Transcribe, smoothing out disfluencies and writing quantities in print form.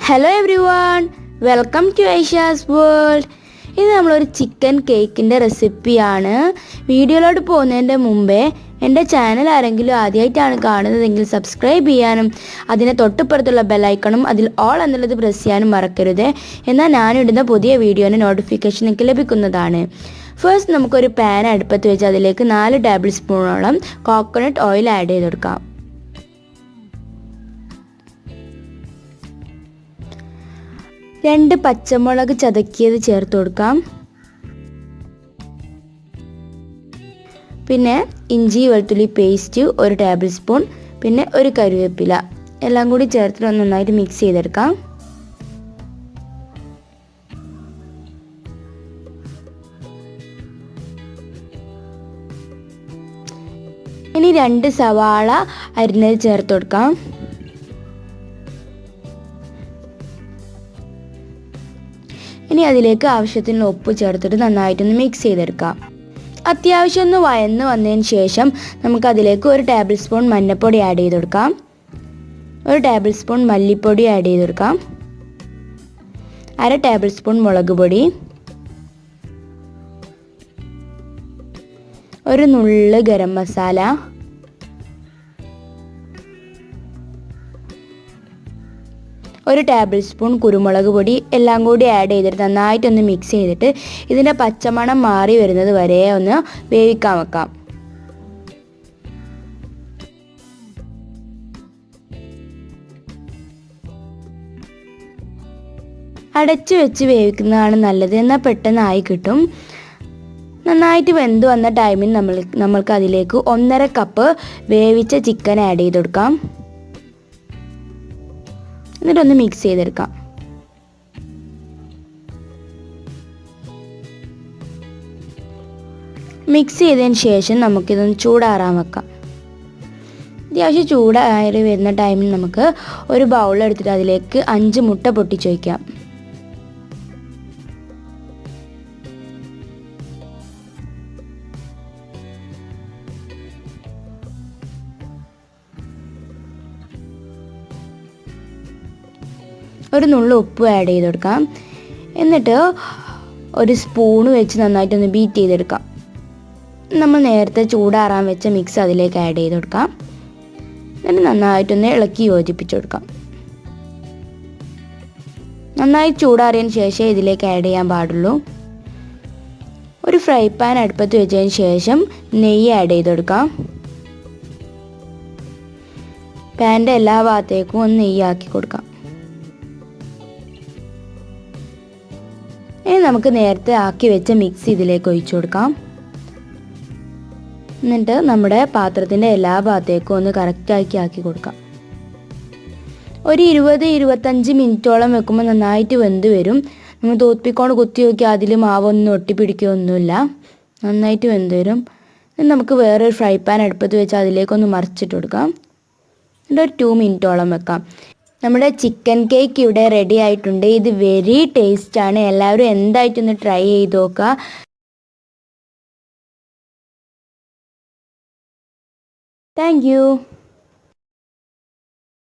Hello everyone, welcome to Aisha's World. ഇത് നമ്മളൊരു chicken കേക്കിൻ്റെ റെസിപ്പിയാണ്. വീഡിയോയിലോട്ട് പോകുന്നതിൻ്റെ മുമ്പേ എൻ്റെ ചാനൽ ആരെങ്കിലും ആദ്യമായിട്ടാണ് കാണുന്നതെങ്കിൽ സബ്സ്ക്രൈബ് ചെയ്യാനും അതിനെ തൊട്ടിപ്പുറത്തുള്ള ബെല്ലൈക്കണും അതിൽ ഓൾ എന്നുള്ളത് പ്രസ് ചെയ്യാനും മറക്കരുത്. എന്നാൽ ഞാനിടുന്ന പുതിയ വീഡിയോന് നോട്ടിഫിക്കേഷൻ നിങ്ങൾക്ക് ലഭിക്കുന്നതാണ്. ഫസ്റ്റ് നമുക്കൊരു പാൻ അടുപ്പത്ത് വെച്ച് അതിലേക്ക് 4 ടേബിൾ സ്പൂണോളം കോക്കനട്ട് ഓയിൽ ആഡ് ചെയ്ത് കൊടുക്കാം. 2 പച്ചമുളക് ചതക്കിയത് ചേർത്ത് കൊടുക്കാം. പിന്നെ ഇഞ്ചി വെളുത്തുള്ളി പേസ്റ്റ് 1 ടേബിൾ സ്പൂൺ, പിന്നെ ഒരു കറിവേപ്പില എല്ലാം കൂടി ചേർത്തിട്ട് നന്നായിട്ട് മിക്സ് ചെയ്തെടുക്കാം. ഇനി 2 സവാള അരിഞ്ഞത് ചേർത്ത് കൊടുക്കാം. ഇനി അതിലേക്ക് ആവശ്യത്തിന് ഉപ്പ് ചേർത്തിട്ട് നന്നായിട്ടൊന്ന് മിക്സ് ചെയ്തെടുക്കാം. അത്യാവശ്യം ഒന്ന് വഴന്ന് വന്നതിന് ശേഷം നമുക്കതിലേക്ക് 1 ടേബിൾ സ്പൂൺ മഞ്ഞൾപ്പൊടി ആഡ് ചെയ്ത് കൊടുക്കാം. 1 ടേബിൾ സ്പൂൺ മല്ലിപ്പൊടി ആഡ് ചെയ്ത് കൊടുക്കാം. 1/2 ടേബിൾ സ്പൂൺ മുളക് പൊടി, 1 നുള്ള് ഗരം മസാല, 1 ടേബിൾ സ്പൂൺ കുരുമുളക് പൊടി എല്ലാം കൂടി ആഡ് ചെയ്തിട്ട് നന്നായിട്ടൊന്ന് മിക്സ് ചെയ്തിട്ട് ഇതിൻ്റെ പച്ചമണം മാറി വരുന്നത് വരെ ഒന്ന് വേവിക്കാൻ വെക്കാം. അടച്ചു വെച്ച് വേവിക്കുന്നതാണ് നല്ലത്, എന്നാൽ പെട്ടെന്ന് ആയി കിട്ടും. നന്നായിട്ട് വെന്ത് വന്ന ടൈമിൽ നമ്മൾക്ക് അതിലേക്ക് 1.5 കപ്പ് വേവിച്ച ചിക്കൻ ആഡ് ചെയ്ത് കൊടുക്കാം. എന്നിട്ടൊന്ന് മിക്സ് ചെയ്തെടുക്കാം. മിക്സ് ചെയ്തതിന് ശേഷം നമുക്കിതൊന്ന് ചൂടാറാൻ വെക്കാം. അത്യാവശ്യം ചൂടാറി വരുന്ന ടൈമിൽ നമുക്ക് ഒരു ബൗൾ എടുത്തിട്ട് അതിലേക്ക് 5 മുട്ട പൊട്ടിച്ച് വയ്ക്കാം. ഒരു നുള്ളു ഉപ്പ് ആഡ് ചെയ്ത് കൊടുക്കാം. എന്നിട്ട് ഒരു സ്പൂണ് വെച്ച് നന്നായിട്ടൊന്ന് ബീറ്റ് ചെയ്തെടുക്കാം. നമ്മൾ നേരത്തെ ചൂടാറാൻ വെച്ച മിക്സ് അതിലേക്ക് ആഡ് ചെയ്ത് കൊടുക്കാം. എന്നിട്ട് നന്നായിട്ടൊന്ന് ഇളക്കി യോജിപ്പിച്ച് കൊടുക്കാം. നന്നായി ചൂടാറിയതിന് ശേഷം ഇതിലേക്ക് ആഡ് ചെയ്യാൻ പാടുള്ളൂ. ഒരു ഫ്രൈ പാൻ അടുപ്പത്ത് വെച്ചതിന് ശേഷം നെയ്യ് ആഡ് ചെയ്ത് കൊടുക്കാം. പാൻ്റെ എല്ലാ ഭാഗത്തേക്കും ഒന്ന് നെയ്യാക്കി കൊടുക്കാം. ഇനി നമുക്ക് നേരത്തെ ആക്കി വെച്ച മിക്സ് ഇതിലേക്ക് ഒഴിച്ചു കൊടുക്കാം. എന്നിട്ട് നമ്മുടെ പാത്രത്തിൻ്റെ എല്ലാ ഭാഗത്തേക്കും ഒന്ന് കറക്റ്റാക്കി ആക്കി കൊടുക്കാം. ഒരു 20-25 മിനിറ്റോളം വെക്കുമ്പോൾ നന്നായിട്ട് വെന്ത് വരും. നമ്മൾ തോൽപ്പിക്കൊണ്ട് കുത്തി നോക്കി അതിൽ മാവൊന്നും ഒട്ടിപ്പിടിക്കുകയൊന്നുമില്ല, നന്നായിട്ട് വെന്ത് വരും. നമുക്ക് വേറൊരു ഫ്രൈ പാൻ അടുപ്പത്ത് വെച്ച് അതിലേക്കൊന്ന് മറിച്ചിട്ട് കൊടുക്കാം. എന്നിട്ട് ഒരു 2 മിനിറ്റോളം വെക്കാം. നമ്മുടെ ചിക്കൻ കേക്ക് ഇവിടെ റെഡി ആയിട്ടുണ്ട്. ഇത് വെരി ടേസ്റ്റാണ്. എല്ലാവരും എന്തായിട്ടൊന്ന് ട്രൈ ചെയ്ത് നോക്കുക. Thank you.